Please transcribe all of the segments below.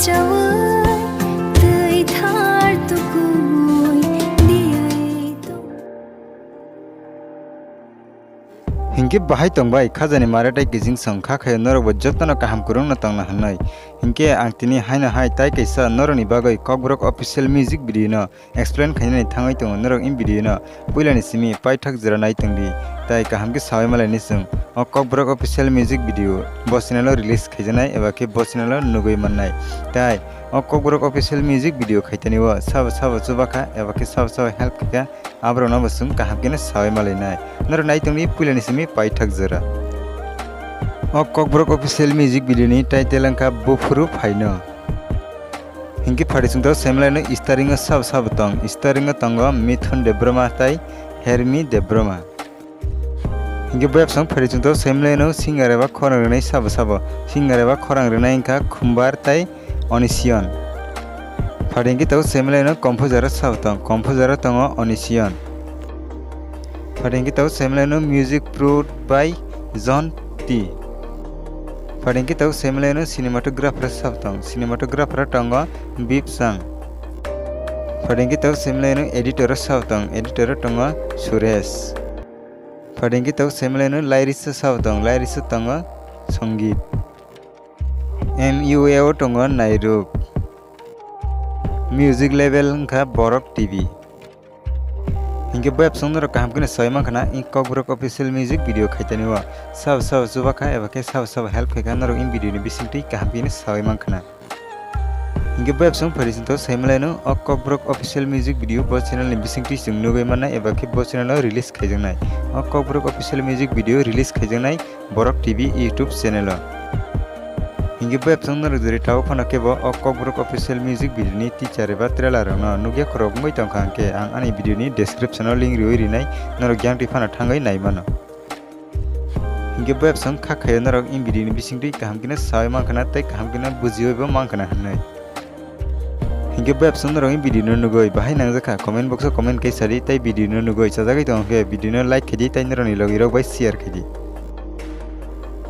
Hingke bahai tongbai khajani maratai kijing songkha khayo norok jottono kaham kurungna tongna hanai hingke ang tini haina hai tai kaisa noroni bagai Kokborok official music video no explain khainani thangai tongo norok in video no puilani simi paithak jora nai tongdi tai kaham ke sawai malai ni sung o Kokborok official music video bo channel o release khaijanai eba ke bo channel o nugui mannai tai o Kokborok official music video khaitani o sab chubaka eba ke sab help kha abro no basung kaham ke sawai malai nai norok nai tongni puilani simi paithak jora o Kokborok official music video ni title angka Buphuru Phaino hingke pharisung to semlaino starring o sab tong starring o tongo Mithun Debroma tai Hermi Debroma hingke web song pharisung to semlaino singer eba khorang rwnai sab singer eba khorang rwnai angka Khumbar tai Onision pharingke to semlaino composer o sab tong composer o tongo Onision pharingke to semlaino music produced by John T pharingke to semlaino cinematographer sabtong cinematographer tongo Bip Sang pharingke to semlaino editor sabtong editor tongo Suresh pharingke to semlaino lyrics sabtong lyrics tongo Sangeet MUAO tongo Nairuk music label angka Borok TV hingke web song noro kaham kene soima khana in Kokborok official music video khaitani wa sab jubaka eba ke sab help khaika noro in video ni bisingti kaham kene soima khana hingke web song pharising to saimlaino o Kokborok official music video bo channel ni bisingti sung nugui manna eba ke bo channel o release khaijangnai o Kokborok official music video release khaijangnai Borok TV YouTube channel o hingke web song noro jori taw phano kebo o Kokborok official music video ni teaser eba trailer no nugya khorok moi tongkha angke ang ani video ni description o link rioi rinai noro gyangti phano thangai naimano hingke web song kha khayo noro in video ni bisingti kaham kene sawai mangkhana tei kaham kene bujioi bo mangkhana hanai hingke web song noro in video no nugoi bahai nangjaka comment box o comment kai sari tei video no nugoi chajagai tongke video no like khedi tei noro ni logi rok bai share khedi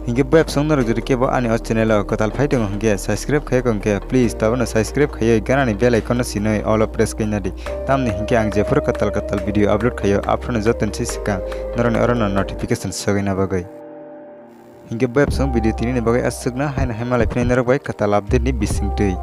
hingke web song noro jodi kebo ani o channel o kotal phai tong hingke subscribe khai kongke please tabano subscribe khai gana ni bell icon no sinoi all press kaina di tamni hingke ang jefur kotal video upload khayo apron joton sika noro ni orono notification sogaina bagai hingke web song video tini ni bagai asugna haina hemalai phnai noro bai kotal update ni bisingtui